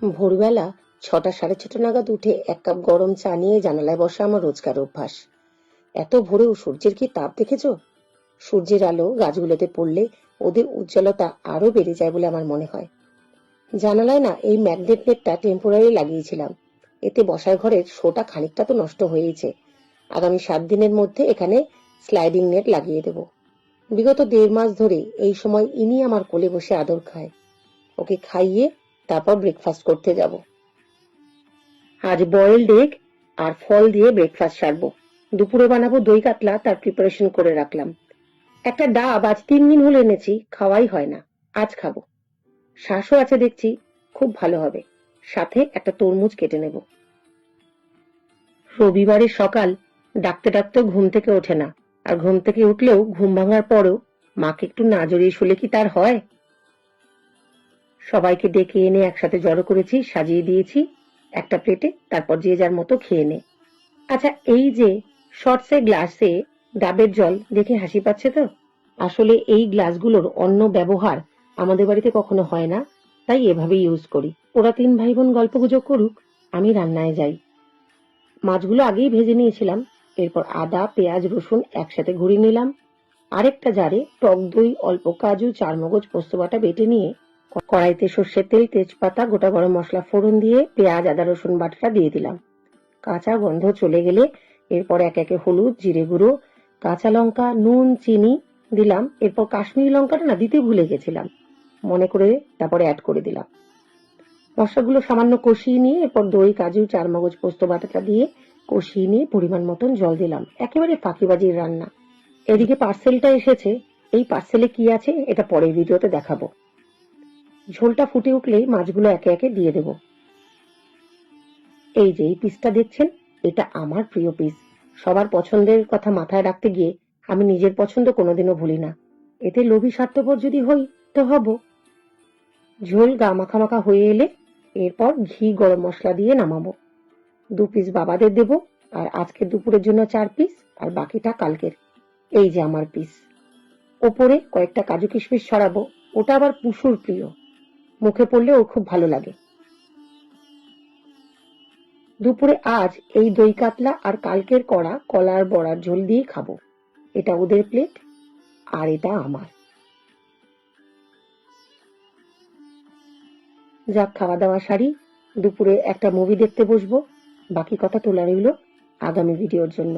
ভোরবেলা 6টা সাড়ে 6টা নাগাদ উঠে 1 কাপ গরম চা নিয়ে জানালায় বসা আমার রোজকার অভ্যাস। এত ভোরেও সূর্যের কি তাপ দেখেছো? সূর্যের আলো গাছগুলোতে পড়লে ওদের উজ্জ্বলতা আরো বেড়ে যায় বলে আমার মনে হয়। জানালায় না এই ম্যাগনেট নেটটা টেম্পোরারি লাগিয়েছিলাম, এতে বসার ঘরের শোটা খানিকটা তো নষ্ট হয়েছে। আগামী 7 দিনের মধ্যে এখানে স্লাইডিং নেট লাগিয়ে দেব। বিগত 1.5 মাস ধরে এই সময় ইনি আমার কোলে বসে আদর খায়। ওকে খাইয়ে তারপর ব্রেকফাস্ট করতে যাব। আজ বয়েলড এগ আর ফল দিয়ে ব্রেকফাস্ট সারবো। দুপুরে বানাবো দই কাতলা, তার প্রিপারেশন করে রাখলাম। একটা ডাব আজ 3 দিন হলো এনেছি, খাওয়াই হয় না, আজ খাবো। শ্বাসও আছে দেখছি, খুব ভালো হবে। সাথে একটা তরমুজ কেটে নেব। রবিবারের সকাল ডাকতে ডাকতেও ঘুম থেকে ওঠে না, আর ঘুম থেকে উঠলেও ঘুম ভাঙার পরেও মাকে একটু না জড়িয়ে শুলে কি তার হয়? সবাইকে ডেকে এনে একসাথে জড়ো করেছি, সাজিয়ে দিয়েছি একটা প্লেটে, তারপর যে যার মতো খেয়ে নে। আচ্ছা, এই যে শর্টসে গ্লাসে ডাবের জল দেখে হাসি পাচ্ছে তো? আসলে এই গ্লাসগুলোর অন্য ব্যবহার আমাদের বাড়িতে কখনো হয় না, তাই এভাবেই ইউজ করি। ওরা 3 ভাই বোন গল্পগুজব করুক, আমি রান্নায় যাই। মাছগুলো আগেই ভেজে নিয়েছিলাম, এরপর আদা পেঁয়াজ রসুন একসাথে ঘুরিয়ে নিলাম। আরেকটা জারে টক দই, অল্প কাজু, চারমগজ, পোস্ত বাটা বেটে নিয়ে কড়াইতে সর্ষের তেল, তেজপাতা, গোটা গরম মশলা ফোড়ন দিয়ে পেঁয়াজ আদা রসুন বাটাটা দিয়ে দিলাম। কাঁচা গন্ধ চলে গেলে এরপর একে একে হলুদ, জিরে গুঁড়ো, কাঁচা লঙ্কা, নুন, চিনি দিলাম। এরপর কাশ্মীরি লঙ্কাটা না দিতে ভুলে গেছিলাম, মনে করে তারপরে অ্যাড করে দিলাম। মশলাগুলো সামান্য কষিয়ে নিয়ে এরপর দই, কাজু, চারমগজ, পোস্ত বাটাটা দিয়ে কষিয়ে নিয়ে পরিমাণ মতন জল দিলাম। একেবারে ফাঁকিবাজির রান্না। এদিকে পার্সেলটা এসেছে, এই পার্সেলে কি আছে এটা পরের ভিডিওতে দেখাবো। ঝোলটা ফুটে উঠলেই মাছগুলো একে একে দিয়ে দেব। এই যে এই পিসটা দেখছেন, এটা আমার প্রিয় পিস। সবার পছন্দের কথা মাথায় রাখতে গিয়ে আমি নিজের পছন্দ কোনোদিনও ভুলি না। এতে লোভী স্বার্থপর যদি হই তো হব। ঝোল গা মাখা মাখা হয়ে এলে এরপর ঘি গরম মশলা দিয়ে নামাবো। 2 পিস বাবাদের দেব, আর আজকে দুপুরের জন্য 4 পিস, আর বাকিটা কালকের। এই যে আমার পিস। ওপরে কয়েকটা কাজু কিশমিশ ছড়াবো, ওটা আবার পুশুর প্রিয়, মুখে পড়লে ওর খুব ভালো লাগে। দুপুরে আজ এই দই কাতলা আর কালকের করা কলার বড়ার ঝোল দিয়ে খাবো। এটা ওদের প্লেট, আর এটা আমার। যাক, খাওয়া দাওয়া সারি, দুপুরে একটা মুভি দেখতে বসবো। বাকি কথা তোলা রইল আগামী ভিডিওর জন্য।